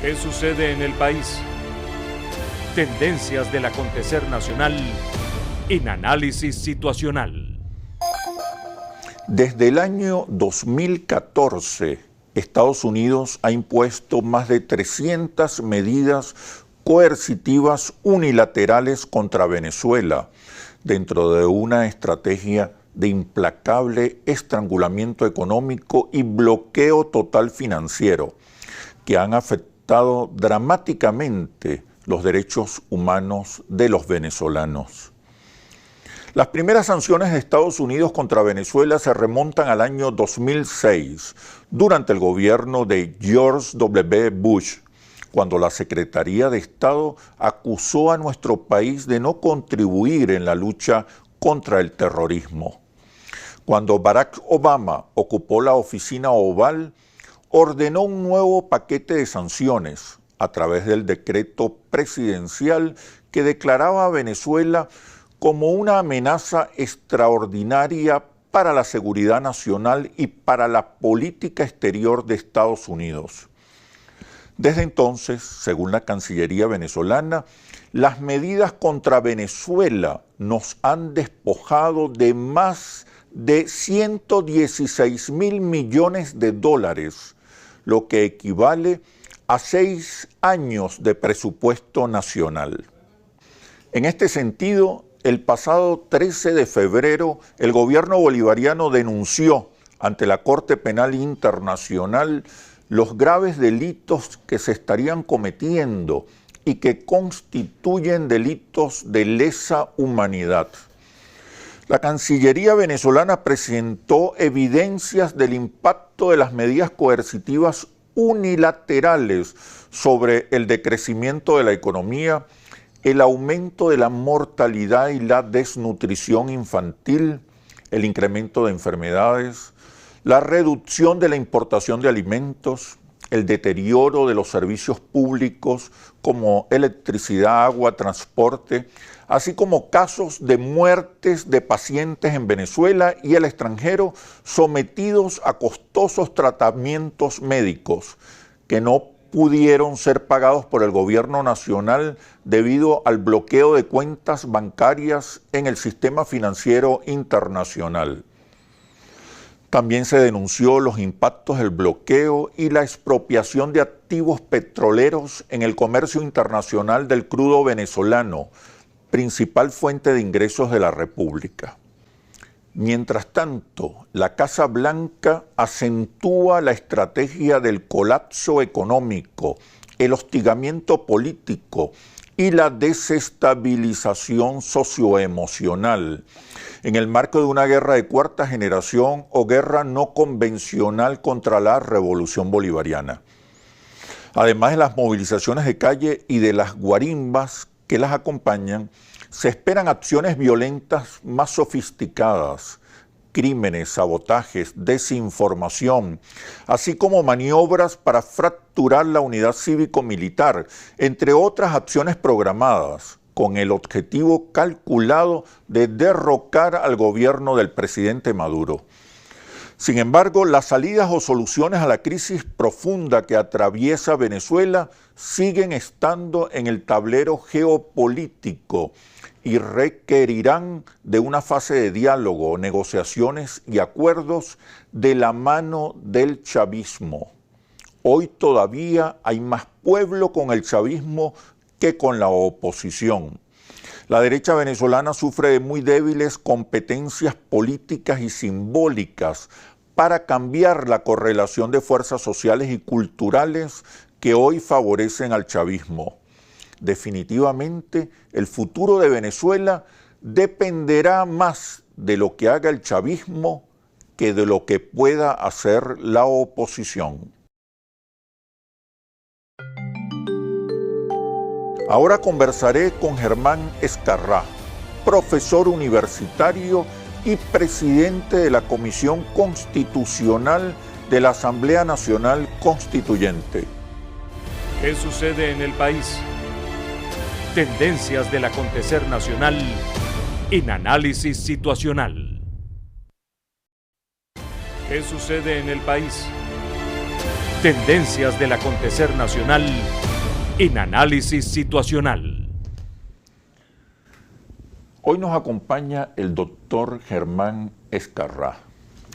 ¿Qué sucede en el país? Tendencias del acontecer nacional en análisis situacional. Desde el año 2014, Estados Unidos ha impuesto más de 300 medidas coercitivas unilaterales contra Venezuela, dentro de una estrategia de implacable estrangulamiento económico y bloqueo total financiero, que han afectado dramáticamente los derechos humanos de los venezolanos. Las primeras sanciones de Estados Unidos contra Venezuela se remontan al año 2006, durante el gobierno de George W. Bush, cuando la Secretaría de Estado acusó a nuestro país de no contribuir en la lucha contra el terrorismo. Cuando Barack Obama ocupó la oficina oval, ordenó un nuevo paquete de sanciones a través del decreto presidencial que declaraba a Venezuela como una amenaza extraordinaria para la seguridad nacional y para la política exterior de Estados Unidos. Desde entonces, según la Cancillería venezolana, las medidas contra Venezuela nos han despojado de más de 116.000 millones de dólares, lo que equivale a 6 años de presupuesto nacional. En este sentido, el pasado 13 de febrero, el gobierno bolivariano denunció ante la Corte Penal Internacional los graves delitos que se estarían cometiendo y que constituyen delitos de lesa humanidad. La Cancillería venezolana presentó evidencias del impacto de las medidas coercitivas unilaterales sobre el decrecimiento de la economía, el aumento de la mortalidad y la desnutrición infantil, el incremento de enfermedades, la reducción de la importación de alimentos, el deterioro de los servicios públicos como electricidad, agua, transporte, así como casos de muertes de pacientes en Venezuela y el extranjero sometidos a costosos tratamientos médicos que no pudieron ser pagados por el gobierno nacional debido al bloqueo de cuentas bancarias en el sistema financiero internacional. También se denunció los impactos del bloqueo y la expropiación de activos petroleros en el comercio internacional del crudo venezolano, principal fuente de ingresos de la República. Mientras tanto, la Casa Blanca acentúa la estrategia del colapso económico, el hostigamiento político y la desestabilización socioemocional, en el marco de una guerra de cuarta generación o guerra no convencional contra la revolución bolivariana. Además de las movilizaciones de calle y de las guarimbas que las acompañan, se esperan acciones violentas más sofisticadas, crímenes, sabotajes, desinformación, así como maniobras para fracturar la unidad cívico-militar, entre otras acciones programadas, con el objetivo calculado de derrocar al gobierno del presidente Maduro. Sin embargo, las salidas o soluciones a la crisis profunda que atraviesa Venezuela siguen estando en el tablero geopolítico y requerirán de una fase de diálogo, negociaciones y acuerdos de la mano del chavismo. Hoy todavía hay más pueblo con el chavismo que con la oposición. La derecha venezolana sufre de muy débiles competencias políticas y simbólicas para cambiar la correlación de fuerzas sociales y culturales que hoy favorecen al chavismo. Definitivamente, el futuro de Venezuela dependerá más de lo que haga el chavismo que de lo que pueda hacer la oposición. Ahora conversaré con Germán Escarrá, profesor universitario y presidente de la Comisión Constitucional de la Asamblea Nacional Constituyente. ¿Qué sucede en el país? Tendencias del acontecer nacional en análisis situacional. ¿Qué sucede en el país? Tendencias del acontecer nacional en Análisis Situacional. Hoy nos acompaña el doctor Germán Ezcarrá,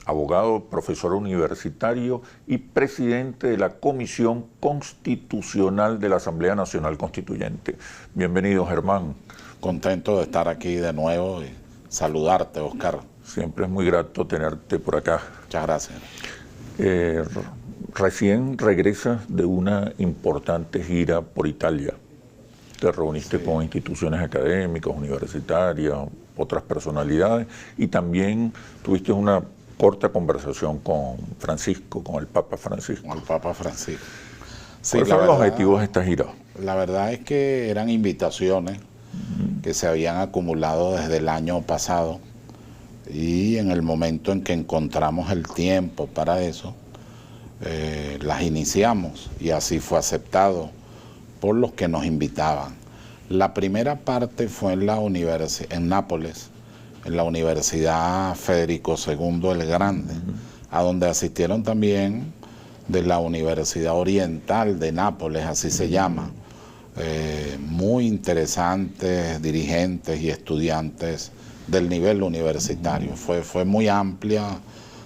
abogado, profesor universitario y presidente de la Comisión Constitucional de la Asamblea Nacional Constituyente. Bienvenido, Germán. Contento de estar aquí de nuevo y saludarte, Oscar. Siempre es muy grato tenerte por acá. Muchas gracias. Recién regresas de una importante gira por Italia. Te reuniste con instituciones académicas, universitarias, otras personalidades, y también tuviste una corta conversación con Francisco, con el Papa Francisco. Con el Papa Francisco. Sí, ¿Cuáles fueron los objetivos de esta gira? La verdad es que eran invitaciones que se habían acumulado desde el año pasado, y en el momento en que encontramos el tiempo para eso, las iniciamos, y así fue aceptado por los que nos invitaban. La primera parte fue en Nápoles, en la Universidad Federico II el Grande, a donde asistieron también de la Universidad Oriental de Nápoles, así se llama, muy interesantes dirigentes y estudiantes del nivel universitario. Fue muy amplia,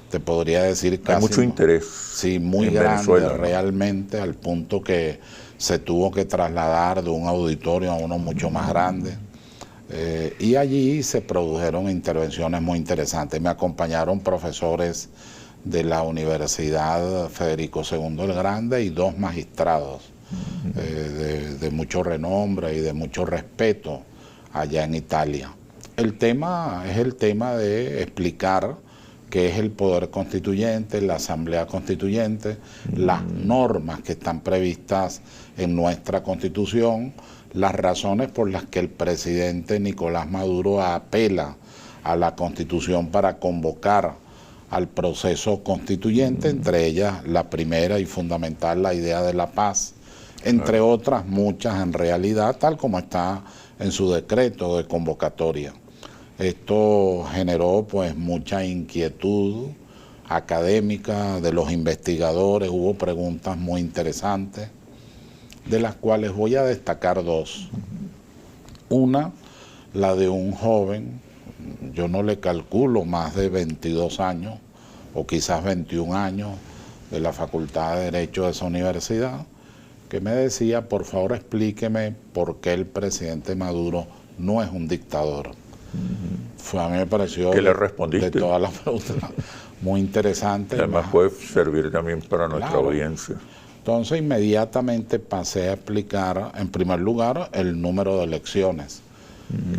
te podría decir casi... Hay mucho interés. Sí, muy grande, Venezuela, ¿no? Realmente, al punto que se tuvo que trasladar de un auditorio a uno mucho más grande. Y allí se produjeron intervenciones muy interesantes. Me acompañaron profesores de la Universidad Federico II el Grande y dos magistrados de mucho renombre y de mucho respeto allá en Italia. El tema es el tema de explicar qué es el poder constituyente, la asamblea constituyente, las normas que están previstas en nuestra Constitución, las razones por las que el presidente Nicolás Maduro apela a la Constitución para convocar al proceso constituyente, entre ellas la primera y fundamental, la idea de la paz, entre otras muchas en realidad, tal como está en su decreto de convocatoria. Esto generó pues mucha inquietud académica de los investigadores, hubo preguntas muy interesantes, de las cuales voy a destacar dos. Una, la de un joven, yo no le calculo más de 22 años, o quizás 21 años, de la Facultad de Derecho de esa universidad, que me decía, por favor explíqueme por qué el presidente Maduro no es un dictador. A mí me pareció, ¿qué le respondiste? De todas las preguntas, muy interesante. Además puede servir también para nuestra audiencia. Entonces inmediatamente pasé a explicar, en primer lugar, el número de elecciones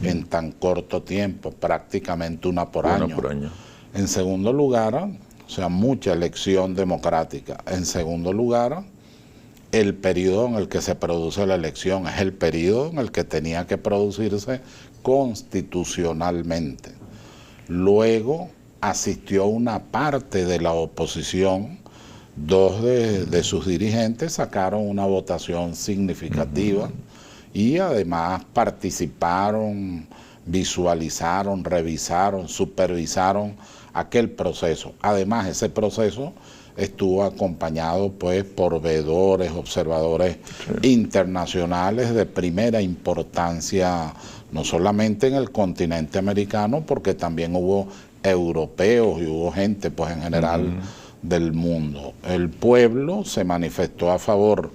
en tan corto tiempo, prácticamente una por año. En segundo lugar, o sea, mucha elección democrática. En segundo lugar, el periodo en el que se produce la elección es el periodo en el que tenía que producirse constitucionalmente. Luego asistió una parte de la oposición, dos de sus dirigentes sacaron una votación significativa y además participaron, visualizaron, revisaron, supervisaron aquel proceso. Además, ese proceso estuvo acompañado pues por veedores, observadores internacionales de primera importancia, no solamente en el continente americano, porque también hubo europeos y hubo gente pues en general del mundo. El pueblo se manifestó a favor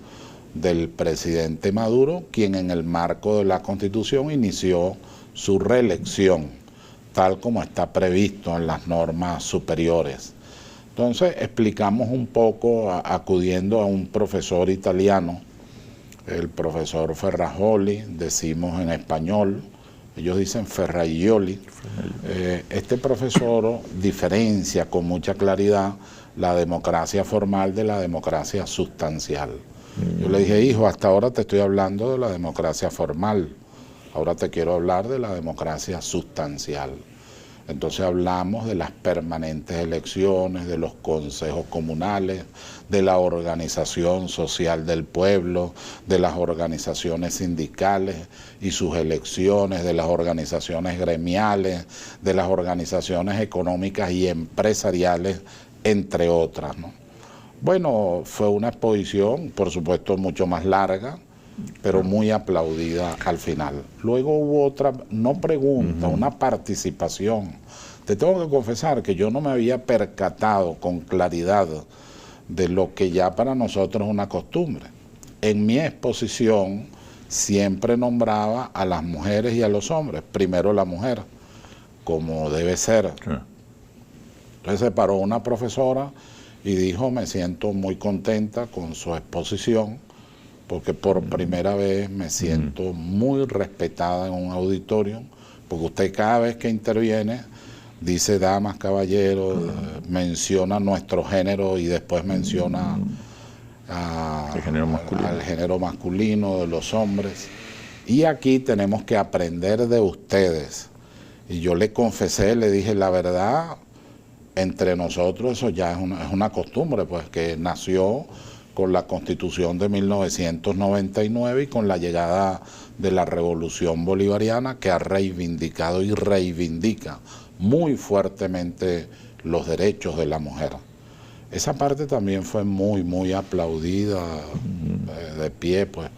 del presidente Maduro, quien en el marco de la Constitución inició su reelección, tal como está previsto en las normas superiores. Entonces explicamos un poco acudiendo a un profesor italiano, el profesor Ferrajoli, decimos en español, ellos dicen Ferraioli. Este profesor diferencia con mucha claridad la democracia formal de la democracia sustancial. Yo le dije, hijo, hasta ahora te estoy hablando de la democracia formal, ahora te quiero hablar de la democracia sustancial. Entonces hablamos de las permanentes elecciones, de los consejos comunales, de la organización social del pueblo, de las organizaciones sindicales y sus elecciones, de las organizaciones gremiales, de las organizaciones económicas y empresariales, entre otras, ¿no? Bueno, fue una exposición, por supuesto, mucho más larga, pero muy aplaudida al final. Luego hubo otra, no pregunta, una participación. Te tengo que confesar que yo no me había percatado con claridad de lo que ya para nosotros es una costumbre. En mi exposición siempre nombraba a las mujeres y a los hombres, primero la mujer, como debe ser. Sí. Entonces se paró una profesora y dijo, me siento muy contenta con su exposición, porque por primera vez me siento muy respetada en un auditorio, porque usted cada vez que interviene dice damas, caballeros, menciona nuestro género y después menciona El género masculino. al género masculino de los hombres. Y aquí tenemos que aprender de ustedes. Y yo le confesé, le dije, la verdad, entre nosotros eso ya es una costumbre, pues que nació con la Constitución de 1999 y con la llegada de la Revolución Bolivariana, que ha reivindicado y reivindica muy fuertemente los derechos de la mujer. Esa parte también fue muy aplaudida, de pie, pues,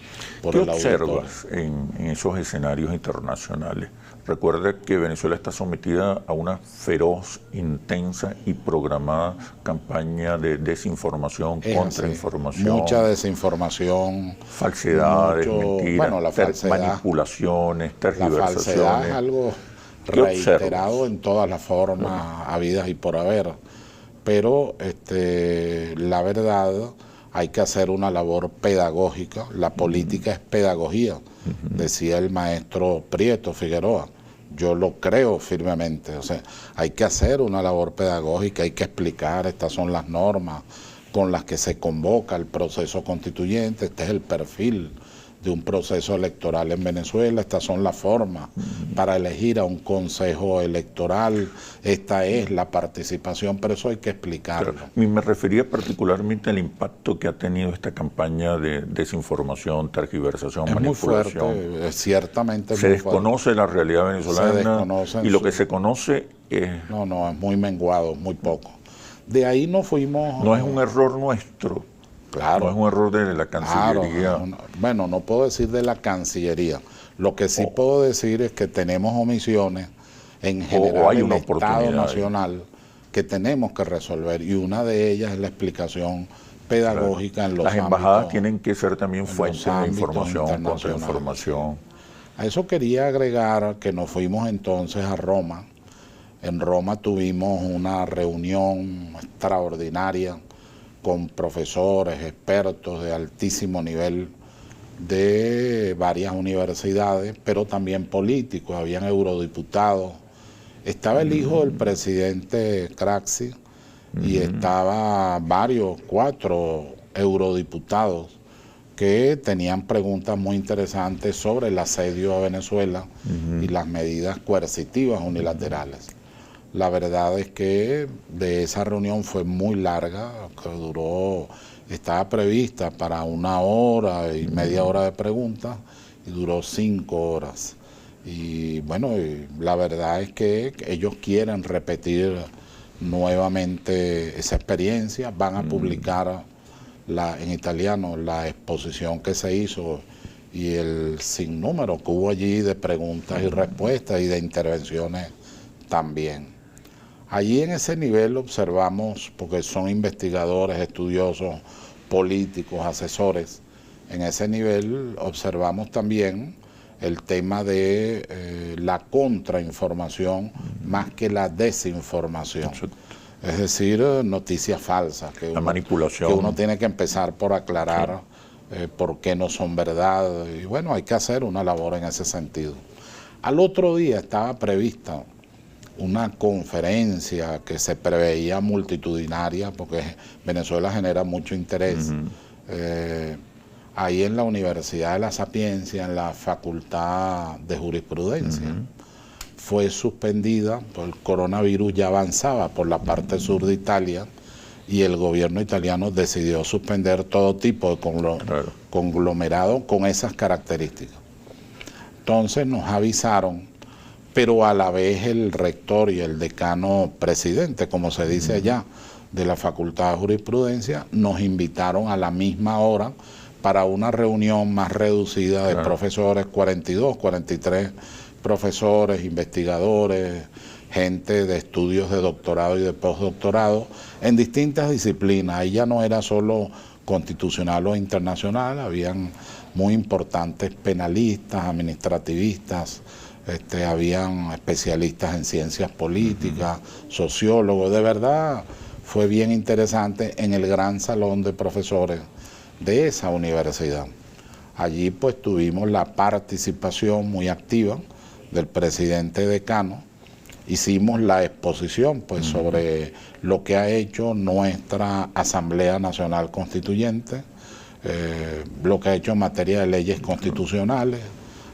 por ¿Qué el auditorio. observas en esos escenarios internacionales? Recuerda que Venezuela está sometida a una feroz, intensa y programada campaña de desinformación, Es contrainformación, mucha desinformación, falsedades, mentiras, bueno, la falsedad, manipulaciones, la tergiversaciones. falsedad es algo ¿Qué reiterado observas? en todas las formas habidas y por haber. Pero la verdad, hay que hacer una labor pedagógica. La política es pedagogía, decía el maestro Prieto Figueroa. Yo lo creo firmemente. O sea, hay que hacer una labor pedagógica, hay que explicar, estas son las normas con las que se convoca el proceso constituyente, este es el perfil de un proceso electoral en Venezuela, estas son las formas para elegir a un consejo electoral, esta es la participación, pero eso hay que explicarlo. Claro. Y me refería particularmente al impacto que ha tenido esta campaña de desinformación, tergiversación, Es muy manipulación. fuerte, ciertamente es Se muy desconoce la realidad venezolana desconocen y lo que se conoce es, No, es muy menguado, muy poco. De ahí nos fuimos... no es un error nuestro. Claro. No es un error de la Cancillería. Claro, bueno, no puedo decir de la Cancillería. Lo que sí puedo decir es que tenemos omisiones en general hay en una el Estado oportunidad Nacional que tenemos que resolver, y una de ellas es la explicación pedagógica en los Las embajadas ámbitos, tienen que ser también en fuentes los de ámbitos información, internacionales. contrainformación. A eso quería agregar que nos fuimos entonces a Roma. En Roma tuvimos una reunión extraordinaria con profesores, expertos de altísimo nivel de varias universidades, pero también políticos, habían eurodiputados. Estaba el hijo del presidente Craxi y estaba cuatro eurodiputados que tenían preguntas muy interesantes sobre el asedio a Venezuela y las medidas coercitivas unilaterales. La verdad es que de esa reunión fue muy larga, que duró, estaba prevista para 1 hora y media hora de preguntas y duró 5 horas. Y bueno, la verdad es que ellos quieren repetir nuevamente esa experiencia, van a publicar en italiano la exposición que se hizo y el sinnúmero que hubo allí de preguntas y respuestas y de intervenciones también. Allí en ese nivel observamos, porque son investigadores, estudiosos, políticos, asesores, en ese nivel observamos también el tema de la contrainformación más que la desinformación. Es decir, noticias falsas, La manipulación. que uno tiene que empezar por aclarar por qué no son verdad. Y bueno, hay que hacer una labor en ese sentido. Al otro día estaba prevista una conferencia que se preveía multitudinaria, porque Venezuela genera mucho interés, ahí en la Universidad de la Sapiencia, en la Facultad de Jurisprudencia. Fue suspendida, pues el coronavirus ya avanzaba por la parte sur de Italia y el gobierno italiano decidió suspender todo tipo de conglomerado con esas características. Entonces nos avisaron, pero a la vez el rector y el decano presidente, como se dice allá, de la Facultad de Jurisprudencia, nos invitaron a la misma hora para una reunión más reducida de profesores, 42, 43 profesores, investigadores, gente de estudios de doctorado y de postdoctorado en distintas disciplinas. Ahí ya no era solo constitucional o internacional, habían muy importantes penalistas, administrativistas, habían especialistas en ciencias políticas, sociólogos. De verdad fue bien interesante en el gran salón de profesores de esa universidad. Allí pues tuvimos la participación muy activa del presidente decano. Hicimos la exposición pues sobre lo que ha hecho nuestra Asamblea Nacional Constituyente, lo que ha hecho en materia de leyes constitucionales.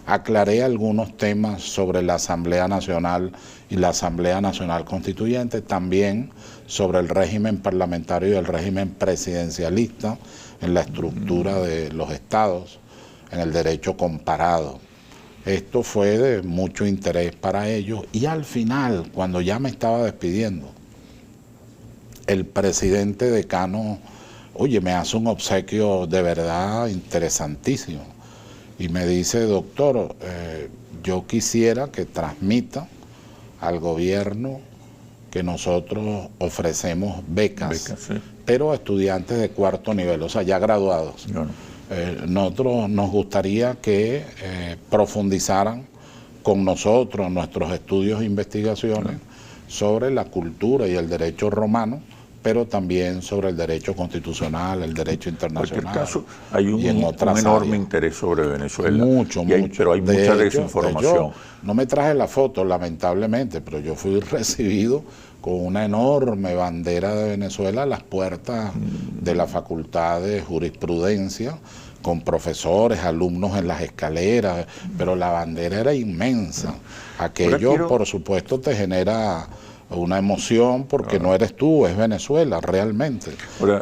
Aclaré algunos temas sobre la Asamblea Nacional y la Asamblea Nacional Constituyente, también sobre el régimen parlamentario y el régimen presidencialista en la estructura de los estados, en el derecho comparado. Esto fue de mucho interés para ellos y al final, cuando ya me estaba despidiendo, el presidente decano, oye, me hace un obsequio de verdad interesantísimo y me dice, doctor, yo quisiera que transmita al gobierno que nosotros ofrecemos becas, sí, pero a estudiantes de cuarto nivel, o sea, ya graduados. Bueno. Nosotros nos gustaría que profundizaran con nosotros nuestros estudios e investigaciones sobre la cultura y el derecho romano, pero también sobre el derecho constitucional, el derecho internacional. En cualquier caso, hay un enorme interés sobre Venezuela. Mucho. Pero hay mucha desinformación. No me traje la foto, lamentablemente, pero yo fui recibido con una enorme bandera de Venezuela a las puertas de la Facultad de Jurisprudencia, con profesores, alumnos en las escaleras, pero la bandera era inmensa. Aquello, por supuesto, te genera una emoción porque no eres tú, es Venezuela, realmente.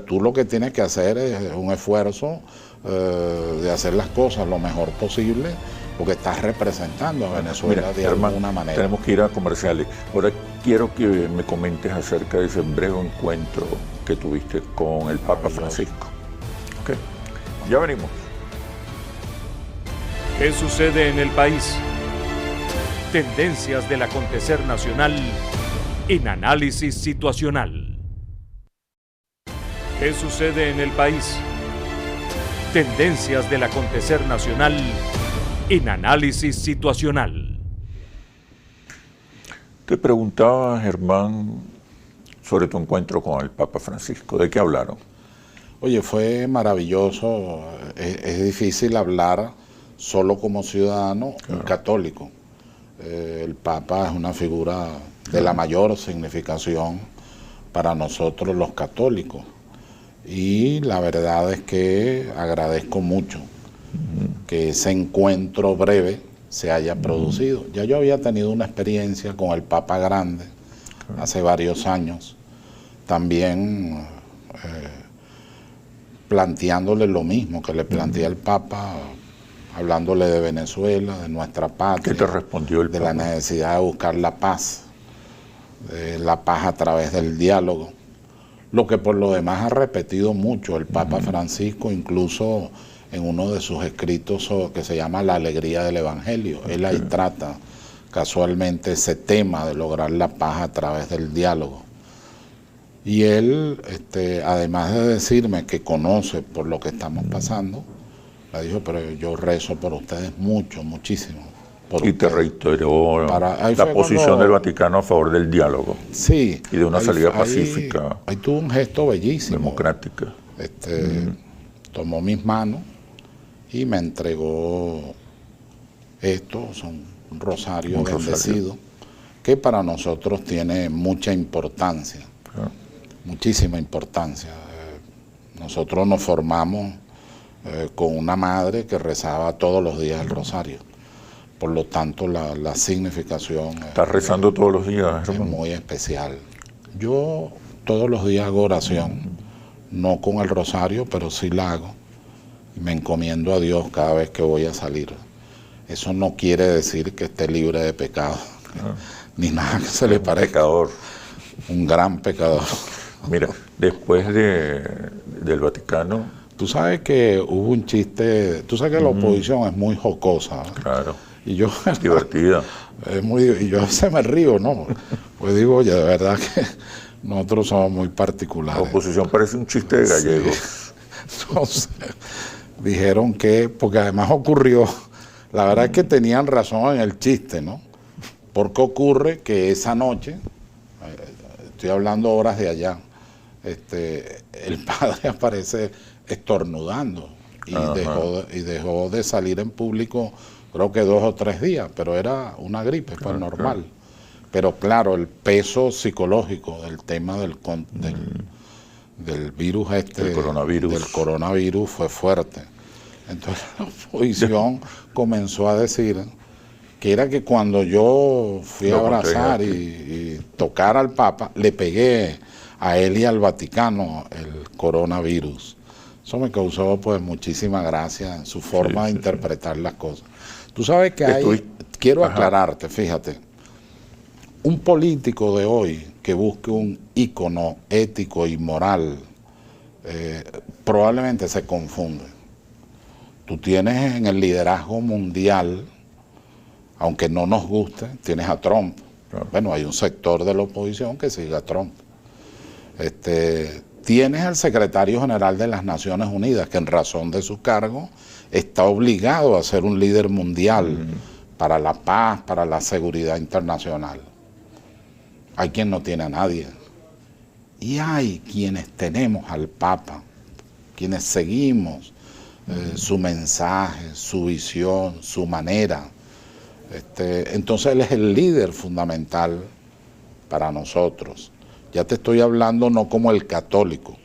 Tú lo que tienes que hacer es un esfuerzo de hacer las cosas lo mejor posible, porque estás representando a Venezuela de alguna manera. Tenemos que ir a comerciales. Ahora quiero que me comentes acerca de ese breve encuentro que tuviste con el Papa Francisco. Okay. Ya venimos. ¿Qué sucede en el país? Tendencias del acontecer nacional en análisis situacional. ¿Qué sucede en el país? Tendencias del acontecer nacional en análisis situacional. Te preguntaba, Germán, sobre tu encuentro con el Papa Francisco. ¿De qué hablaron? Oye, fue maravilloso. Es difícil hablar solo como ciudadano católico. El Papa es una figura de la mayor significación para nosotros los católicos. Y la verdad es que agradezco mucho que ese encuentro breve se haya producido. Ya yo había tenido una experiencia con el Papa Grande hace varios años, también planteándole lo mismo que le planteé al Papa, hablándole de Venezuela, de nuestra patria. ¿Qué te respondió el Papa? De la necesidad de buscar la paz a través del diálogo. Lo que por lo demás ha repetido mucho el Papa Francisco, incluso en uno de sus escritos que se llama La alegría del Evangelio. Él ahí trata casualmente ese tema de lograr la paz a través del diálogo. Y él, además de decirme que conoce por lo que estamos pasando, me dijo, pero yo rezo por ustedes mucho, muchísimo. Y te reiteró la posición del Vaticano a favor del diálogo. Sí. Y de una salida pacífica. Ahí tuvo un gesto bellísimo. Democrática. Tomó mis manos y me entregó esto, son un rosario bendecido, que para nosotros tiene mucha importancia, muchísima importancia. Nosotros nos formamos con una madre que rezaba todos los días el rosario. Por lo tanto, la significación... ¿Estás rezando todos los días? Es muy especial. Yo todos los días hago oración, no con el rosario, pero sí la hago. Y me encomiendo a Dios cada vez que voy a salir. Eso no quiere decir que esté libre de pecado, ni nada que se le parezca. Pecador. Un gran pecador. Mira, después del Vaticano, Tú sabes que hubo un chiste, tú sabes que la oposición es muy jocosa, ¿eh? claro, Y yo, divertida. y yo a veces me río, ¿no? Pues digo, oye, de verdad que nosotros somos muy La particulares. oposición parece un chiste de gallegos. Entonces, dijeron que, porque además ocurrió, la verdad es que tenían razón en el chiste, ¿no? Porque ocurre que esa noche, estoy hablando horas de allá, el padre aparece estornudando y dejó de salir en público, creo que 2 o 3 días, pero era una gripe, pues normal. Pero claro, el peso psicológico del tema del virus El coronavirus. del coronavirus fue fuerte. Entonces la oposición comenzó a decir que era que cuando yo fui a abrazar y tocar al Papa, le pegué a él y al Vaticano el coronavirus. Eso me causó pues muchísima gracia en su forma de interpretar las cosas. Tú sabes que quiero aclararte, fíjate, un político de hoy que busque un ícono ético y moral probablemente se confunde. Tú tienes en el liderazgo mundial, aunque no nos guste, tienes a Trump. Bueno, hay un sector de la oposición que sigue a Trump. Tienes al secretario general de las Naciones Unidas, que en razón de su cargo está obligado a ser un líder mundial para la paz, para la seguridad internacional. Hay quien no tiene a nadie. Y hay quienes tenemos al Papa, quienes seguimos su mensaje, su visión, su manera. Entonces él es el líder fundamental para nosotros. Ya te estoy hablando no como el católico,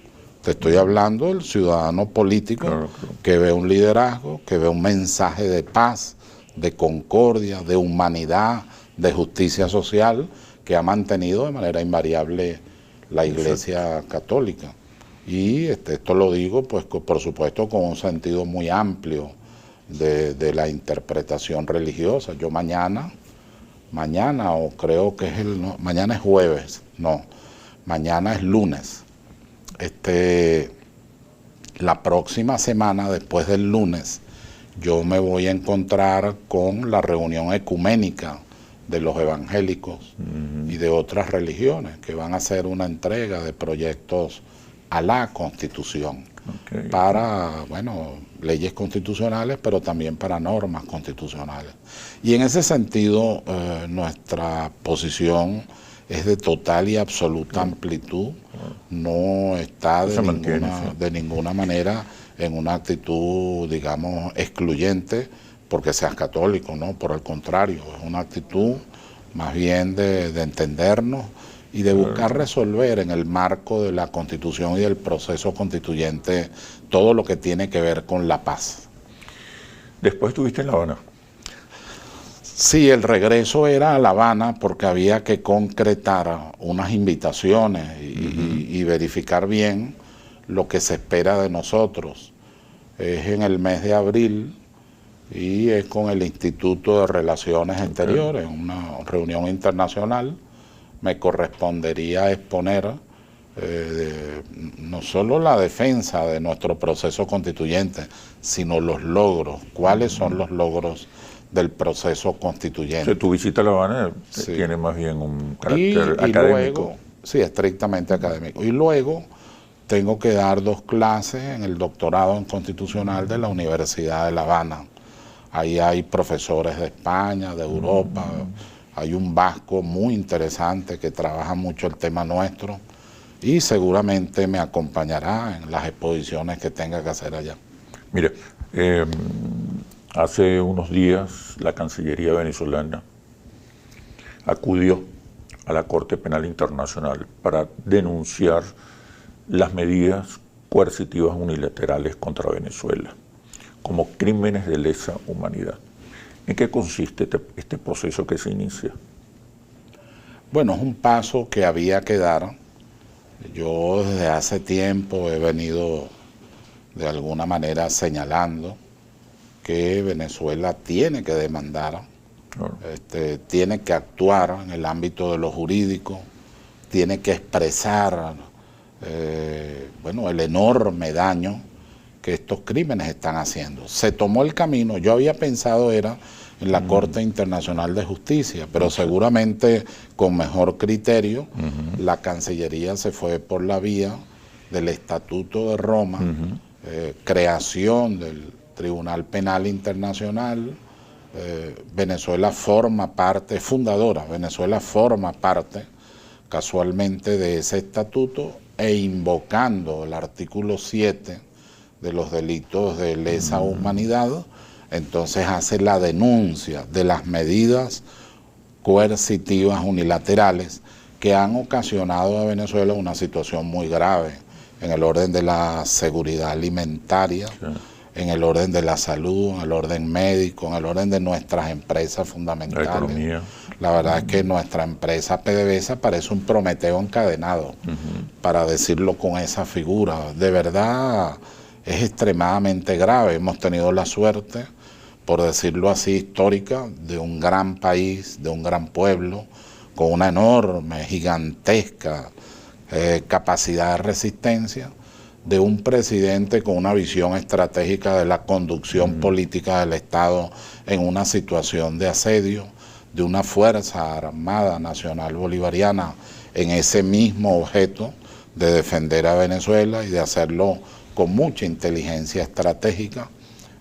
te estoy hablando del ciudadano político que ve un liderazgo, que ve un mensaje de paz, de concordia, de humanidad, de justicia social, que ha mantenido de manera invariable la Iglesia católica. Y esto lo digo, pues, por supuesto, con un sentido muy amplio de la interpretación religiosa. Yo mañana o creo que es mañana es jueves, no, mañana es lunes. La próxima semana, después del lunes, yo me voy a encontrar con la reunión ecuménica de los evangélicos y de otras religiones que van a hacer una entrega de proyectos a la Constitución para, bueno, leyes constitucionales, pero también para normas constitucionales. Y en ese sentido, nuestra posición es de total y absoluta amplitud, no está de ninguna manera en una actitud, digamos, excluyente porque seas católico, ¿no? Por el contrario, es una actitud más bien de entendernos y de buscar resolver en el marco de la Constitución y del proceso constituyente todo lo que tiene que ver con la paz. Después estuviste en La Habana. Sí, el regreso era a La Habana porque había que concretar unas invitaciones y verificar bien lo que se espera de nosotros. Es en el mes de abril y es con el Instituto de Relaciones Exteriores, una reunión internacional. Me correspondería exponer no solo la defensa de nuestro proceso constituyente, sino los logros. ¿Cuáles son los logros del proceso constituyente? O sea, tu visita a La Habana tiene más bien un carácter académico. Luego, sí, estrictamente académico. Y luego tengo que dar 2 clases en el doctorado en constitucional de la Universidad de La Habana. Ahí hay profesores de España, de Europa, hay un vasco muy interesante que trabaja mucho el tema nuestro y seguramente me acompañará en las exposiciones que tenga que hacer allá. Mira, hace unos días la Cancillería venezolana acudió a la Corte Penal Internacional para denunciar las medidas coercitivas unilaterales contra Venezuela como crímenes de lesa humanidad. ¿En qué consiste este proceso que se inicia? Bueno, es un paso que había que dar. Yo desde hace tiempo he venido de alguna manera señalando que Venezuela tiene que demandar, tiene que actuar en el ámbito de lo jurídico, tiene que expresar bueno, el enorme daño que estos crímenes están haciendo. Se tomó el camino, yo había pensado era en la Corte Internacional de Justicia, pero seguramente con mejor criterio la Cancillería se fue por la vía del Estatuto de Roma, creación del Tribunal Penal Internacional. Venezuela forma parte, fundadora, Venezuela forma parte casualmente de ese estatuto e invocando el artículo 7 de los delitos de lesa humanidad, entonces hace la denuncia de las medidas coercitivas unilaterales que han ocasionado a Venezuela una situación muy grave en el orden de la seguridad alimentaria, en el orden de la salud, en el orden médico, en el orden de nuestras empresas fundamentales. La economía. La verdad es que nuestra empresa PDVSA parece un Prometeo encadenado, para decirlo con esa figura. De verdad es extremadamente grave. Hemos tenido la suerte, por decirlo así, histórica, de un gran país, de un gran pueblo, con una enorme, gigantesca capacidad de resistencia, de un presidente con una visión estratégica de la conducción política del Estado en una situación de asedio, de una Fuerza Armada Nacional Bolivariana en ese mismo objeto de defender a Venezuela y de hacerlo con mucha inteligencia estratégica,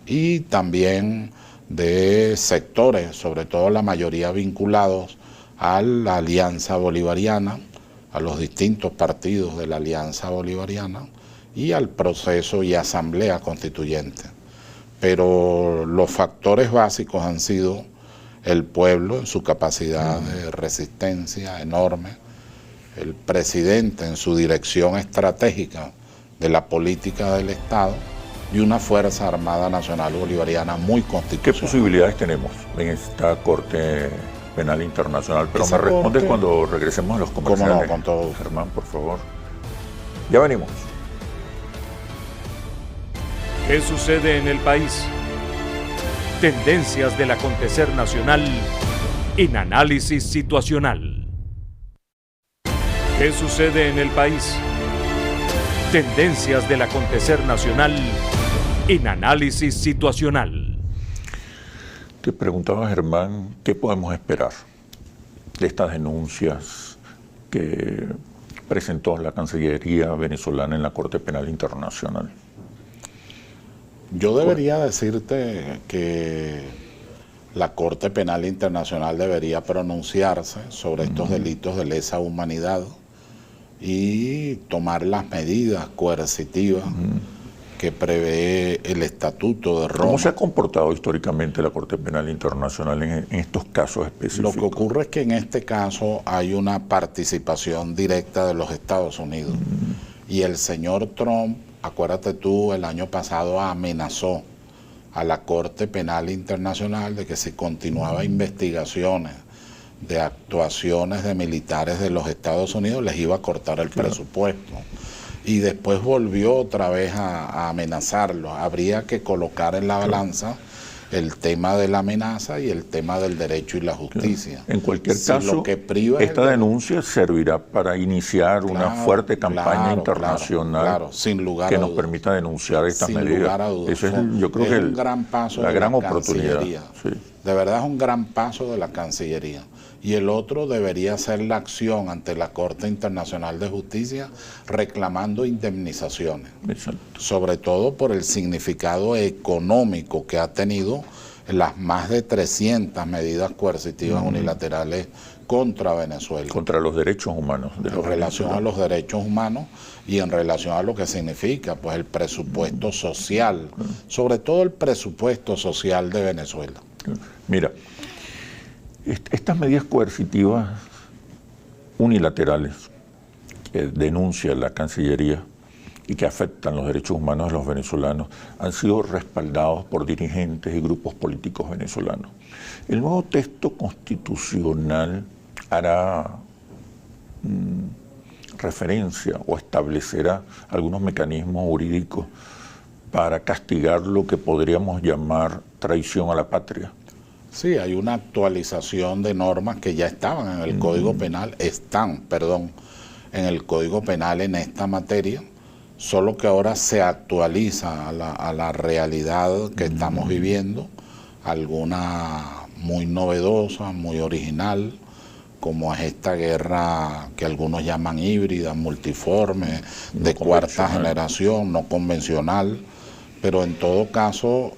y también de sectores, sobre todo la mayoría vinculados a la Alianza Bolivariana, a los distintos partidos de la Alianza Bolivariana y al proceso y asamblea constituyente. Pero los factores básicos han sido el pueblo en su capacidad de resistencia enorme, el presidente en su dirección estratégica de la política del Estado y una Fuerza Armada Nacional Bolivariana muy constitucional. ¿Qué posibilidades tenemos en esta Corte Penal Internacional? Pero Esa me responde corte, cuando regresemos a los comerciales. ¿Cómo no? Con todo. Germán, por favor. Ya venimos. ¿Qué sucede en el país? Tendencias del acontecer nacional en Análisis Situacional. ¿Qué sucede en el país? Tendencias del acontecer nacional en Análisis Situacional. Te preguntaba, Germán, ¿qué podemos esperar de estas denuncias que presentó la Cancillería venezolana en la Corte Penal Internacional? Yo debería decirte que la Corte Penal Internacional debería pronunciarse sobre estos delitos de lesa humanidad y tomar las medidas coercitivas que prevé el Estatuto de Roma. ¿Cómo se ha comportado históricamente la Corte Penal Internacional en estos casos específicos? Lo que ocurre es que en este caso hay una participación directa de los Estados Unidos. Y el señor Trump, acuérdate tú, el año pasado amenazó a la Corte Penal Internacional de que si continuaba investigaciones de actuaciones de militares de los Estados Unidos les iba a cortar el presupuesto. Y después volvió otra vez a amenazarlo. Habría que colocar en la balanza el tema de la amenaza y el tema del derecho y la justicia. En cualquier Si caso, lo que priva esta denuncia servirá para iniciar una fuerte campaña internacional sin lugar que a nos dudas. permita denunciar estas Sin medidas. lugar a dudas. Eso es, yo creo Es que un gran paso la de gran la oportunidad. Cancillería. Sí. De verdad es un gran paso de la Cancillería. Y el otro debería ser la acción ante la Corte Internacional de Justicia reclamando indemnizaciones. Exacto. Sobre todo por el significado económico que ha tenido las más de 300 medidas coercitivas unilaterales contra Venezuela. Contra los derechos humanos. En relación a los derechos humanos y en relación a lo que significa pues el presupuesto social, sobre todo el presupuesto social de Venezuela. Mira, estas medidas coercitivas unilaterales que denuncia la Cancillería y que afectan los derechos humanos de los venezolanos han sido respaldados por dirigentes y grupos políticos venezolanos. El nuevo texto constitucional hará referencia o establecerá algunos mecanismos jurídicos para castigar lo que podríamos llamar traición a la patria. Sí, hay una actualización de normas que ya estaban en el Código Penal, en el Código Penal en esta materia, solo que ahora se actualiza a la realidad que estamos viviendo, alguna muy novedosa, muy original, como es esta guerra que algunos llaman híbrida, multiforme, de cuarta generación, no convencional, pero en todo caso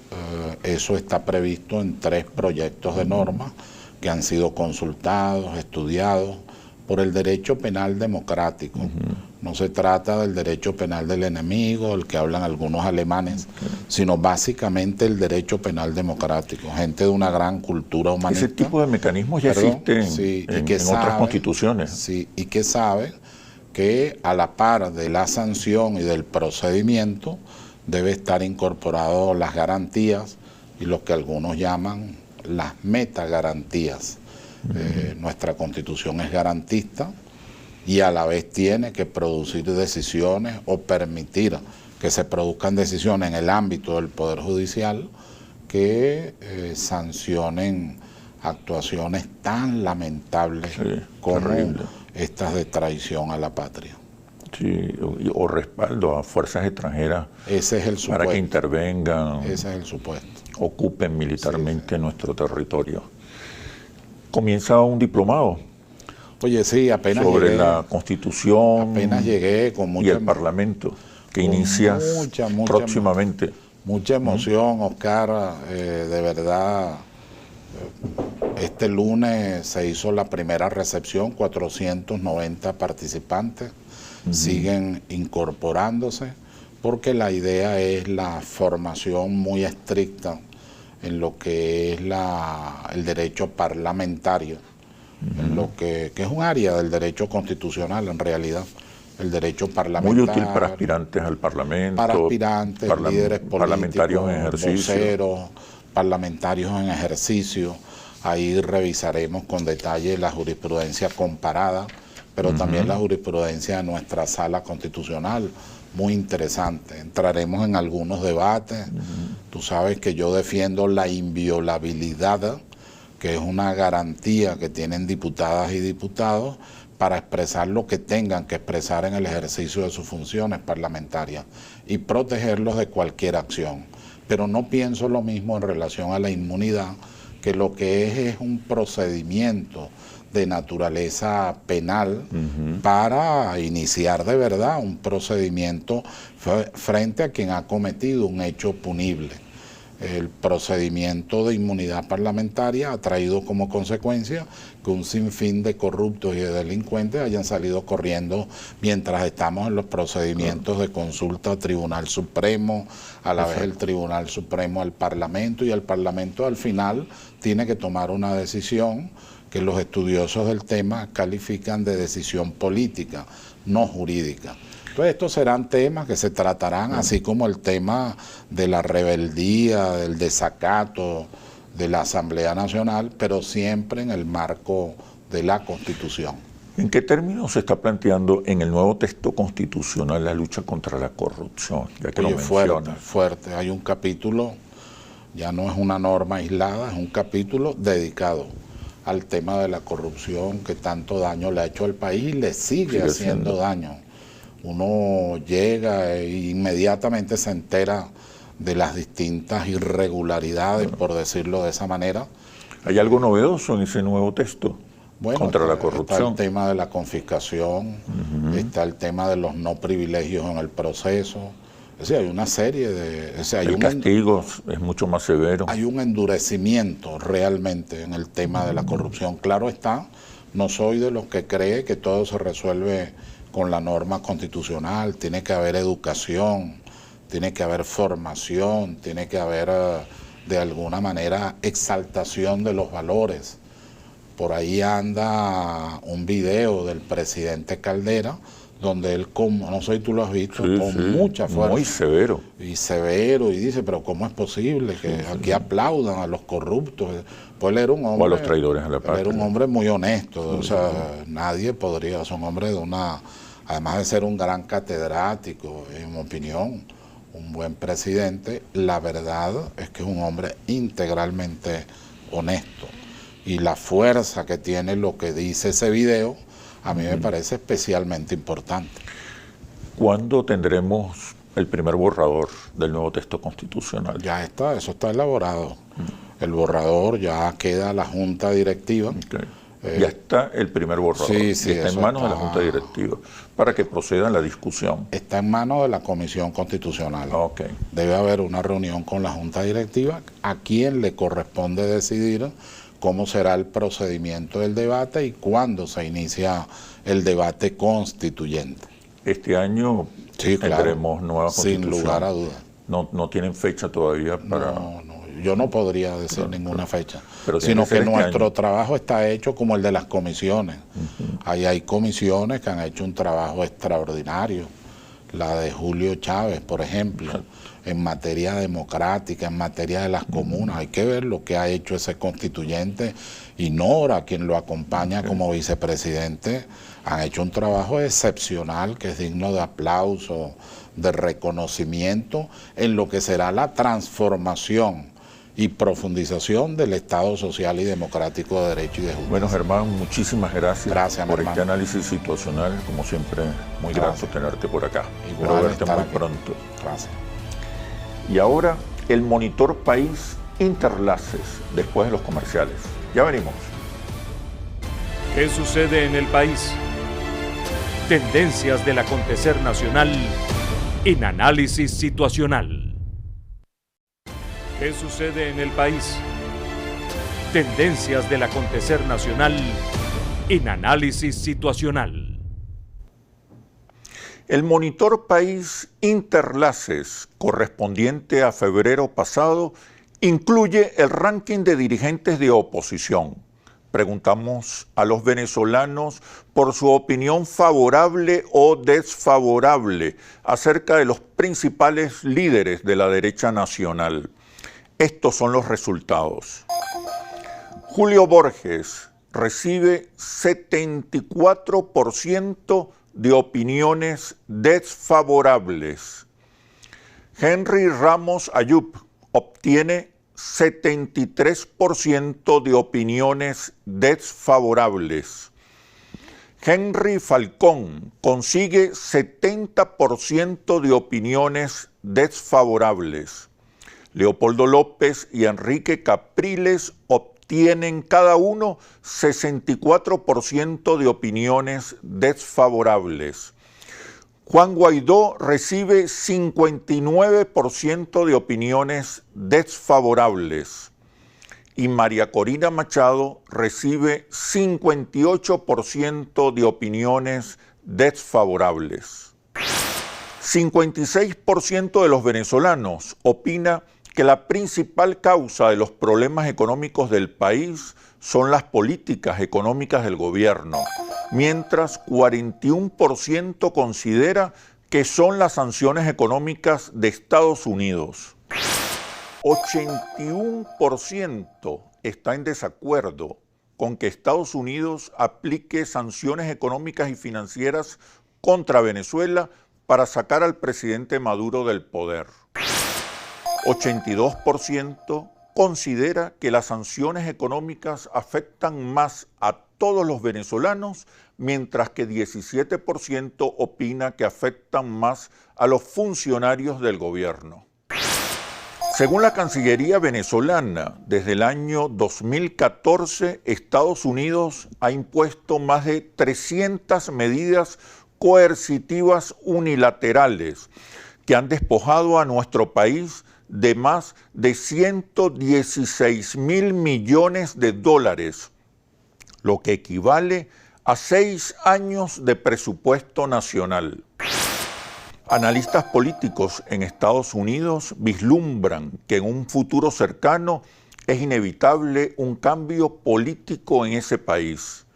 eso está previsto en 3 proyectos de norma que han sido consultados, estudiados por el derecho penal democrático. No se trata del derecho penal del enemigo, el que hablan algunos alemanes, sino básicamente el derecho penal democrático. Gente de una gran cultura humanista. Ese tipo de mecanismos ya existen en otras constituciones. Sí, y que sabe que a la par de la sanción y del procedimiento debe estar incorporado las garantías y lo que algunos llaman las metagarantías. Nuestra Constitución es garantista y a la vez tiene que producir decisiones o permitir que se produzcan decisiones en el ámbito del Poder Judicial que sancionen actuaciones tan lamentables como estas de traición a la patria. Sí, o respaldo a fuerzas extranjeras. Ese es el supuesto. Para que intervengan. Ese es el supuesto. Ocupen militarmente nuestro territorio. Comienza un diplomado. Oye, sí, apenas sobre llegué, la Constitución. Apenas llegué con mucha, y el Parlamento, que inicias próximamente. Mucha emoción, Oscar, de verdad. Este lunes se hizo la primera recepción, 490 participantes. Siguen incorporándose porque la idea es la formación muy estricta en lo que es el derecho parlamentario, en lo que es un área del derecho constitucional en realidad, el derecho parlamentario. Muy útil para aspirantes al Parlamento. Para aspirantes, líderes políticos, parlamentarios en ejercicio. Voceros, parlamentarios en ejercicio. Ahí revisaremos con detalle la jurisprudencia comparada, pero también la jurisprudencia de nuestra sala constitucional, muy interesante. Entraremos en algunos debates. Tú sabes que yo defiendo la inviolabilidad, que es una garantía que tienen diputadas y diputados para expresar lo que tengan que expresar en el ejercicio de sus funciones parlamentarias y protegerlos de cualquier acción. Pero no pienso lo mismo en relación a la inmunidad, que lo que es un procedimiento de naturaleza penal para iniciar de verdad un procedimiento frente a quien ha cometido un hecho punible. El procedimiento de inmunidad parlamentaria ha traído como consecuencia que un sinfín de corruptos y de delincuentes hayan salido corriendo mientras estamos en los procedimientos de consulta al Tribunal Supremo, a la vez el Tribunal Supremo al Parlamento, y el Parlamento al final tiene que tomar una decisión que los estudiosos del tema califican de decisión política, no jurídica. Entonces estos serán temas que se tratarán, así como el tema de la rebeldía, del desacato de la Asamblea Nacional, pero siempre en el marco de la Constitución. ¿En qué términos se está planteando en el nuevo texto constitucional la lucha contra la corrupción? Ya que Oye, fuerte. Hay un capítulo, ya no es una norma aislada, es un capítulo dedicado al tema de la corrupción que tanto daño le ha hecho al país y le sigue haciendo daño. Uno llega e inmediatamente se entera de las distintas irregularidades, por decirlo de esa manera. ¿Hay algo novedoso en ese nuevo texto contra la corrupción? Está el tema de la confiscación, está el tema de los no privilegios en el proceso. Es decir, hay una serie de... El castigo es mucho más severo. Hay un endurecimiento realmente en el tema de la corrupción. Claro está, no soy de los que cree que todo se resuelve con la norma constitucional. Tiene que haber educación, tiene que haber formación, tiene que haber de alguna manera exaltación de los valores. Por ahí anda un video del presidente Caldera, donde él, no sé si tú lo has visto, con mucha fuerza. Muy severo. Y severo, y dice, pero ¿cómo es posible que aquí aplaudan a los corruptos? Pues él era un hombre... O a los traidores a la patria. Él era un hombre muy honesto, o sea, nadie podría, es un hombre de una... Además de ser un gran catedrático, en mi opinión, un buen presidente, la verdad es que es un hombre integralmente honesto. Y la fuerza que tiene lo que dice ese video, a mí me parece especialmente importante. ¿Cuándo tendremos el primer borrador del nuevo texto constitucional? Ya está, eso está elaborado. El borrador ya queda a la Junta Directiva. Okay. Ya está el primer borrador. Sí, está en manos de la Junta Directiva para que proceda en la discusión. Está en manos de la Comisión Constitucional. Okay. Debe haber una reunión con la Junta Directiva a quien le corresponde decidir cómo será el procedimiento del debate y cuándo se inicia el debate constituyente. Este año tendremos nueva constitución. Sin lugar a dudas. No tienen fecha todavía para... No, yo no podría decir ninguna fecha, pero sino que nuestro trabajo está hecho como el de las comisiones. Ahí hay comisiones que han hecho un trabajo extraordinario. La de Julio Chávez, por ejemplo, en materia democrática, en materia de las comunas. Hay que ver lo que ha hecho ese constituyente y Nora, quien lo acompaña como vicepresidente. Han hecho un trabajo excepcional que es digno de aplauso, de reconocimiento en lo que será la transformación y profundización del Estado social y democrático de derecho y de justicia. Bueno, Germán, muchísimas gracias por este análisis situacional. Como siempre, muy grato tenerte por acá. Espero verte muy pronto. Gracias. Y ahora, el Monitor País Interlaces, después de los comerciales. Ya venimos. ¿Qué sucede en el país? Tendencias del acontecer nacional en análisis situacional. ¿Qué sucede en el país? Tendencias del acontecer nacional en análisis situacional. El Monitor País Interlaces, correspondiente a febrero pasado, incluye el ranking de dirigentes de oposición. Preguntamos a los venezolanos por su opinión favorable o desfavorable acerca de los principales líderes de la derecha nacional. Estos son los resultados. Julio Borges recibe 74% de opiniones desfavorables. Henry Ramos Ayub obtiene 73% de opiniones desfavorables. Henry Falcón consigue 70% de opiniones desfavorables. Leopoldo López y Enrique Capriles obtienen cada uno 64% de opiniones desfavorables. Juan Guaidó recibe 59% de opiniones desfavorables y María Corina Machado recibe 58% de opiniones desfavorables. 56% de los venezolanos opina que la principal causa de los problemas económicos del país son las políticas económicas del gobierno, mientras 41% considera que son las sanciones económicas de Estados Unidos. 81% está en desacuerdo con que Estados Unidos aplique sanciones económicas y financieras contra Venezuela para sacar al presidente Maduro del poder. 82% considera que las sanciones económicas afectan más a todos los venezolanos, mientras que 17% opina que afectan más a los funcionarios del gobierno. Según la Cancillería venezolana, desde el año 2014, Estados Unidos ha impuesto más de 300 medidas coercitivas unilaterales que han despojado a nuestro país de más de 116.000 millones de dólares, lo que equivale a 6 años de presupuesto nacional. Analistas políticos en Estados Unidos vislumbran que en un futuro cercano es inevitable un cambio político en ese país,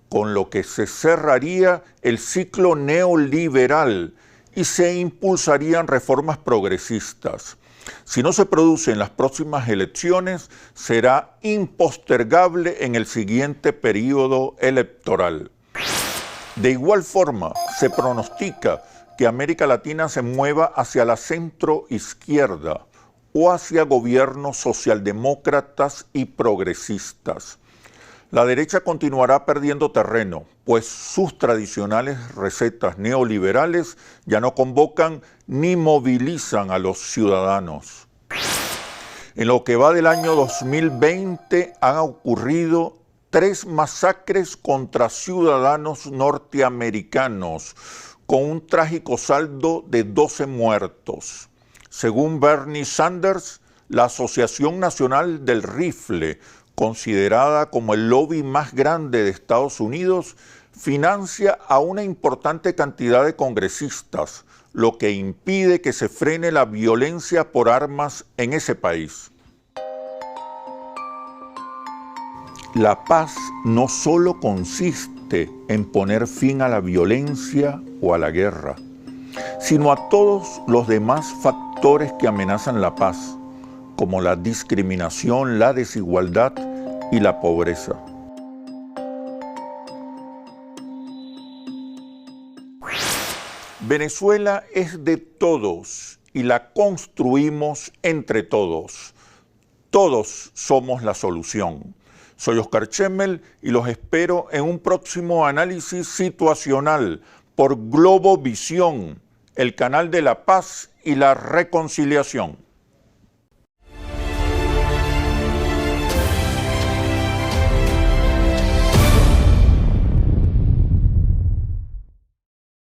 con lo que se cerraría el ciclo neoliberal y se impulsarían reformas progresistas. Si no se produce en las próximas elecciones, será impostergable en el siguiente periodo electoral. De igual forma, se pronostica que América Latina se mueva hacia la centroizquierda o hacia gobiernos socialdemócratas y progresistas. La derecha continuará perdiendo terreno, pues sus tradicionales recetas neoliberales ya no convocan ni movilizan a los ciudadanos. En lo que va del año 2020 han ocurrido 3 masacres contra ciudadanos norteamericanos, con un trágico saldo de 12 muertos. Según Bernie Sanders, la Asociación Nacional del Rifle, considerada como el lobby más grande de Estados Unidos, financia a una importante cantidad de congresistas, lo que impide que se frene la violencia por armas en ese país. La paz no solo consiste en poner fin a la violencia o a la guerra, sino a todos los demás factores que amenazan la paz, como la discriminación, la desigualdad y la pobreza. Venezuela es de todos y la construimos entre todos. Todos somos la solución. Soy Oscar Chemmel y los espero en un próximo análisis situacional por Globovisión, el canal de la paz y la reconciliación.